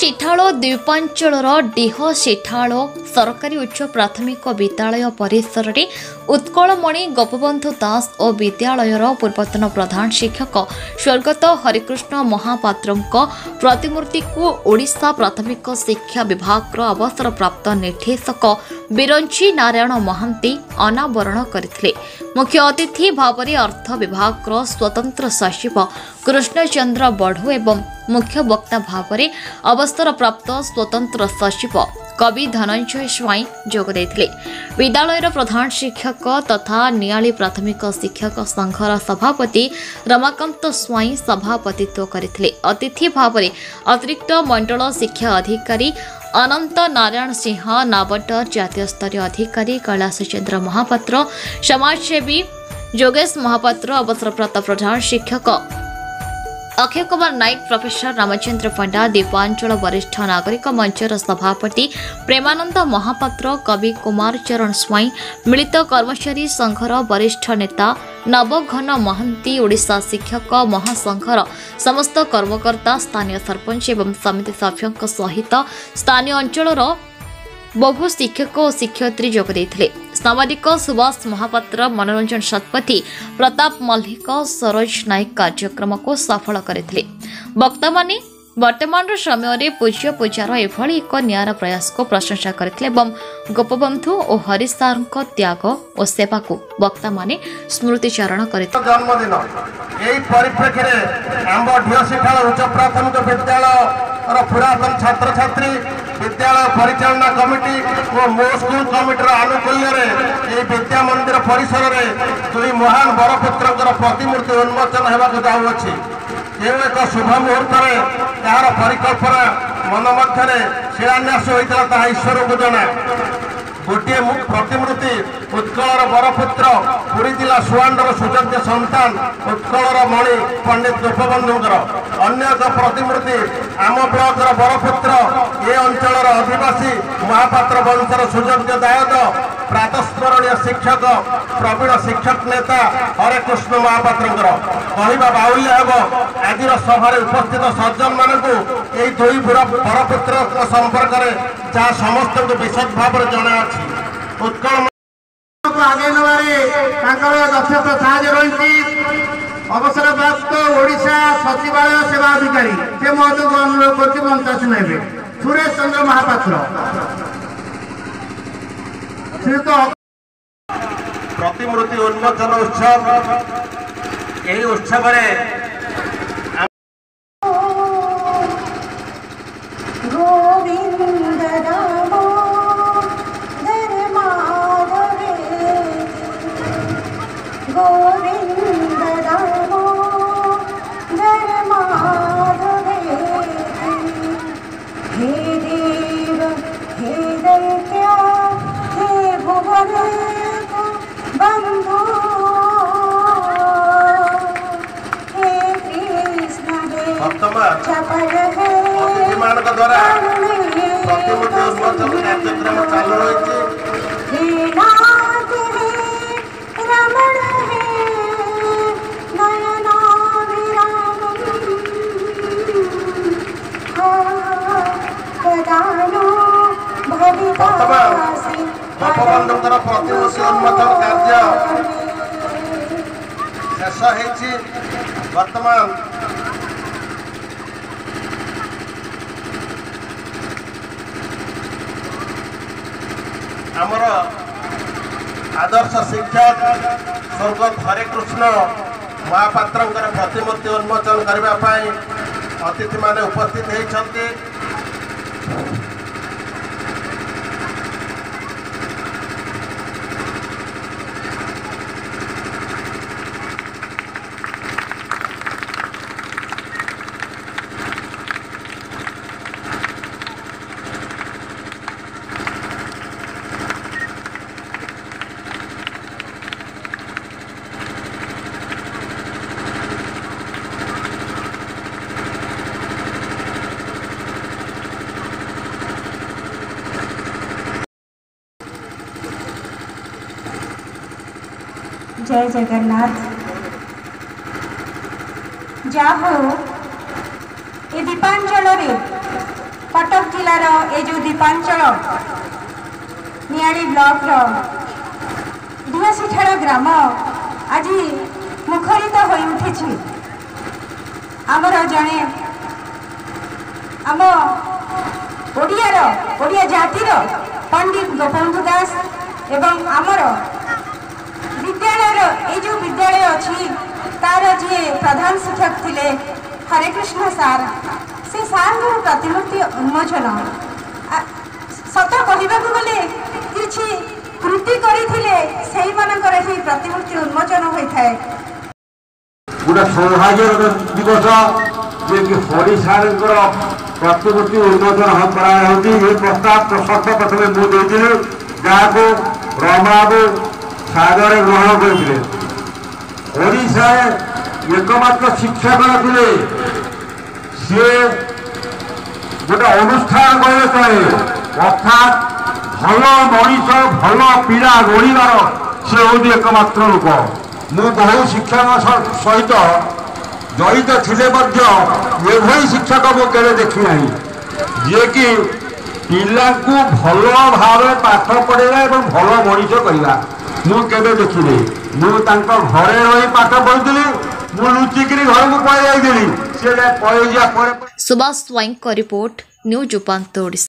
सिठाଳ द्वीपांचल डीह सिठाଳ सरकारी उच्च प्राथमिक विद्यालय परिसर में उत्कलमणि गोपबंधु दास और विद्यालयर पूर्वतन प्रधान शिक्षक स्वर्गत हरिकृष्ण महापात्र प्रतिमूर्ति को ओडिशा प्राथमिक शिक्षा विभाग अवसर प्राप्त निर्देशक बिरंची नारायण महांती अनावरण करथिले। मुख्य अतिथि भाव में अर्थ विभाग स्वतंत्र सचिव कृष्णचंद्र बढू एवं मुख्य वक्ता भाव में अवसर प्राप्त स्वतंत्र सचिव कवि धनंजय स्वाई जोग देथिले। विद्यालयर प्रधान शिक्षक तथा नियाली प्राथमिक शिक्षक संघर सभापति रमाकांत स्वाई सभापतित्व करथिले। अतिथि भाव में अतिरिक्त मंडल शिक्षा अधिकारी अनंत नारायण सिंह नावटर जातीय स्तरीय अधिकारी कैलाश चंद्र महापात्र समाजसेवी जोगेश महापात्र अवसरप्राप्त प्रधान शिक्षक अक्षय कुमार नायक प्रोफेसर रामचंद्र पंडा द्वीपांचल वरिष्ठ नागरिक मंचर सभापति प्रेमानंद महापात्र कवि कुमार चरण स्वाई मिलित कर्मचारी संघर वरिष्ठ नेता नवघन महंती ओडिशा शिक्षक महासंघर समस्त कर्मकर्ता स्थानीय सरपंच एवं समिति सभ्यों सहित स्थानीय अंचल बहु शिक्षक और शिक्षयित्री जोग देथिले। सामाजिक सुभाष महापात्र मनोरंजन शतपथी प्रताप मल्लिक सरोज नायक कार्यक्रम को सफल करथिले। वक्ता माने वर्तमान समय पूज्य पूजार एभली एक नियारा प्रयास को प्रशंसा करथिले एवं गोपबंधु और हरिसार त्याग और सेवा को वक्ता माने स्मृतिचारण करथिले। जन्मदिन एई परिप्रेक्षी रे आंब ढियो सिठाळ उच्च प्राथमिक विद्यालय पुरातन छात्र छात्री विद्यालय परिचालना कमिटी और मो स्कूल कमिटी आनुकूल्य विद्या मंदिर परिसर में दुई महान बरपुत्र प्रतिमूर्ति उन्मोचन होगा जाऊँगी। जो एक शुभ मुहूर्त यार परिकल्पना मन मध्य शिलान्यास होता ईश्वर को जना। गोटे प्रतिमूर्ति उत्कलर बरपुत्र पुरी जिला सुआंडर सुयोग्य संतान उत्कलर मणि पंडित गोपबंधुंकर अन्य एक प्रतिमूर्ति आम ब्लॉकर बरपुत्र ये अंचल अधिवासी महापात्र वंशर सुयोग्य दायक प्रातस्मरणीय शिक्षक प्रवीण शिक्षक नेता हरिकृष्ण महापात्र कहवा बाहुल्य हेब आज सभा उपस्थित सज्जन मानू यही दुई बरपुत्र संपर्क में जहाँ समस्त विशद भाव में जना उत्कल आगे दक्षता साहय रही अवसर प्राप्त ओडिशा सचिवालय सेवा अधिकारी से महोदय अनुरोध कर मंचासन हे सुरेश चंद्र महापात्र प्रतिमूर्ति उन्मोचन उत्सव यही उत्सव द्वारा प्रतिमूर्ति उन्मोचन कार्यक्रम चालू रही। गोपबंधुंकर प्रतिमूर्ति उन्मोचन कार्य शेष होती। वर्तमान आमर आदर्श शिक्षक स्वर्गत हरिकृष्ण महापात्र प्रतिमूर्ति उन्मोचन करने अतिथि माने उपस्थित होती। जय जगन्नाथ। जाहो ए दीपांचल कटक जिलार ये जो दीपांचल नियाड़ी ब्लॉक ढियासीठाड़ ग्राम आज मुखरित हो उठी आमर जड़े आम ओडिया जातिर पंडित गोपबंधु दास एवं आमर विद्यालय ये जो विद्यालय अच्छी तार जी प्रधान शिक्षक थे हरे कृष्ण सार से सार प्रतिमूर्ति उन्मोचन सत कहवाक गले किसी कृति करते प्रतिमूर्ति उन्मोचन होता है गोटे सौभाग्य दिवस जे कि हरि सार प्रतिमूर्ति उन्मोचन कर प्रस्ताव सर्वप्रथमे मुझे जहाँ को रमाबू सागर ग्रहण करते ओडिशा एकमात्र शिक्षक थे सी गोटे अनुष्ठान कहे चले अर्थात भल मनीष भल पीड़ा गढ़ार सी हूँ एकमात्र लोक मु बहु शिक्षक सहित जड़ित थे एभली शिक्षक मुझे देखी ना जी कि पिला भल भाव पाठ पढ़ेगा और भल मनीष करवा मुझे देखी घरे रही पाठ पढ़ुली मुझे लुचिक घर को पलि जाइली सी पलि सुभाष स्वाईं रिपोर्ट न्यूज उपांत ओडिशा।